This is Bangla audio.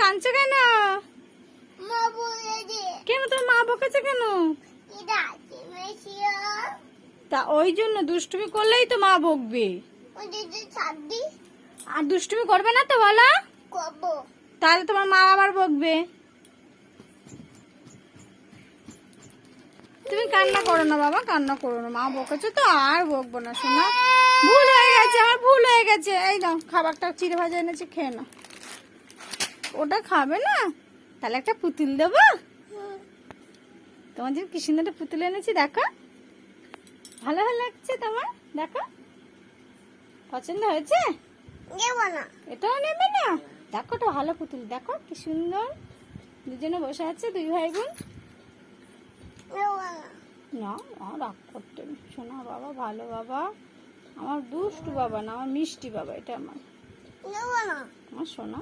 কাঁদছো কেন? কেন তোমার মা বকেছে কেন? তা ওই জন্য দুষ্টুমি করলেই তো মা বকবে। আর দুষ্টুমি করবে না তো বলো? তাহলে তোমার মা আবার বকবে। তুমি কান্না করো না বাবা, কান্না করো না। মা বকেছে তো আর বকবো না শোনা। ভুল হয়ে গেছে, আমার ভুল হয়ে গেছে। এই দাও খাবারটা, চিড়ে ভাজা এনেছি, খেয়ে নাও। ওটা খাবে না? তাহলে একটা পুতুল দেবো তোমার জন্য। কি সুন্দর একটা পুতুল এনেছি, দেখো। ভালো ভালো লাগছে তোমার? দেখো পছন্দ হয়েছে? এটাও নেবে না? দেখো তো ভালো পুতুল, দেখো কি সুন্দর। দুজনে বসে আছে, দুই ভাই বোন। না রাগ করতে শোনা বাবা, ভালো বাবা। আমার দুষ্টু বাবা না, আমার মিষ্টি বাবা। এটা আমার সোনা।